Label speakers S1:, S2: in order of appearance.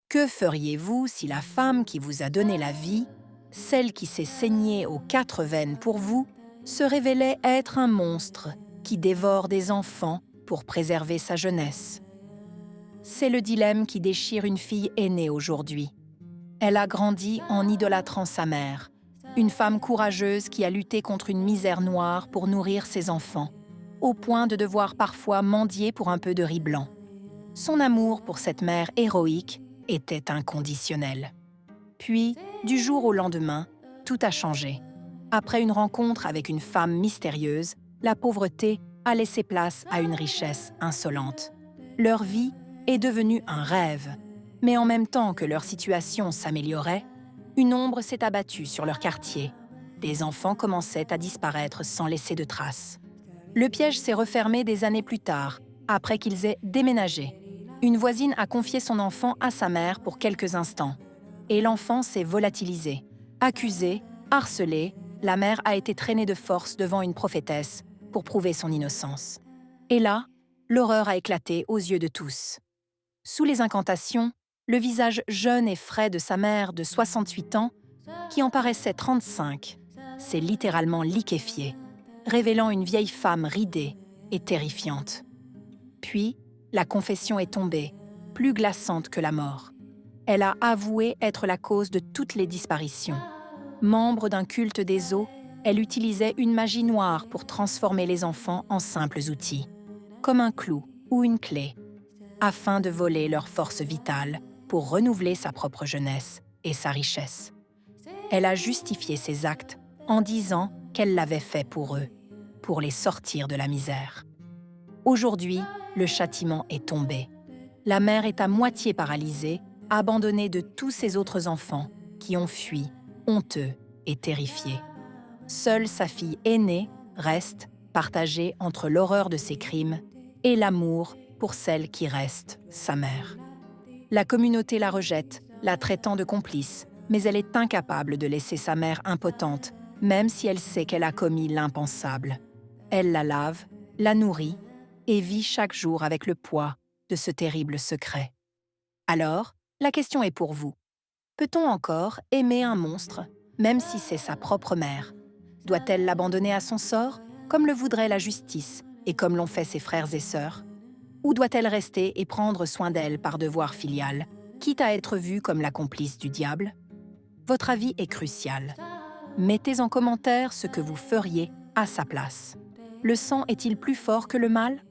S1: Que feriez-vous si la femme qui vous a donné la vie, celle qui s'est saignée aux 4 veines pour vous, se révélait être un monstre qui dévore des enfants pour préserver sa jeunesse? C'est le dilemme qui déchire une fille aînée aujourd'hui. Elle a grandi en idolâtrant sa mère, une femme courageuse qui a lutté contre une misère noire pour nourrir ses enfants, au point de devoir parfois mendier pour un peu de riz blanc. Son amour pour cette mère héroïque était inconditionnel. Puis, du jour au lendemain, tout a changé. Après une rencontre avec une femme mystérieuse, la pauvreté a laissé place à une richesse insolente. Leur vie est devenue un rêve. Mais en même temps que leur situation s'améliorait, une ombre s'est abattue sur leur quartier. Des enfants commençaient à disparaître sans laisser de traces. Le piège s'est refermé des années plus tard, après qu'ils aient déménagé. Une voisine a confié son enfant à sa mère pour quelques instants. Et l'enfant s'est volatilisé. Accusée, harcelée, la mère a été traînée de force devant une prophétesse pour prouver son innocence. Et là, l'horreur a éclaté aux yeux de tous. Sous les incantations, le visage jeune et frais de sa mère de 68 ans, qui en paraissait 35, s'est littéralement liquéfié, révélant une vieille femme ridée et terrifiante. Puis, la confession est tombée, plus glaçante que la mort. Elle a avoué être la cause de toutes les disparitions. Membre d'un culte des eaux, elle utilisait une magie noire pour transformer les enfants en simples outils, comme un clou ou une clé, afin de voler leur force vitale pour renouveler sa propre jeunesse et sa richesse. Elle a justifié ses actes en disant qu'elle l'avait fait pour eux, pour les sortir de la misère. Aujourd'hui, le châtiment est tombé. La mère est à moitié paralysée, abandonnée de tous ses autres enfants qui ont fui, honteux et terrifiés. Seule sa fille aînée reste, partagée entre l'horreur de ses crimes et l'amour pour celle qui reste, sa mère. La communauté la rejette, la traitant de complice, mais elle est incapable de laisser sa mère impotente, même si elle sait qu'elle a commis l'impensable. Elle la lave, la nourrit et vit chaque jour avec le poids de ce terrible secret. Alors, la question est pour vous. Peut-on encore aimer un monstre, même si c'est sa propre mère? Doit-elle l'abandonner à son sort, comme le voudrait la justice et comme l'ont fait ses frères et sœurs? Ou doit-elle rester et prendre soin d'elle par devoir filial, quitte à être vue comme la complice du diable? Votre avis est crucial. Mettez en commentaire ce que vous feriez à sa place. Le sang est-il plus fort que le mal?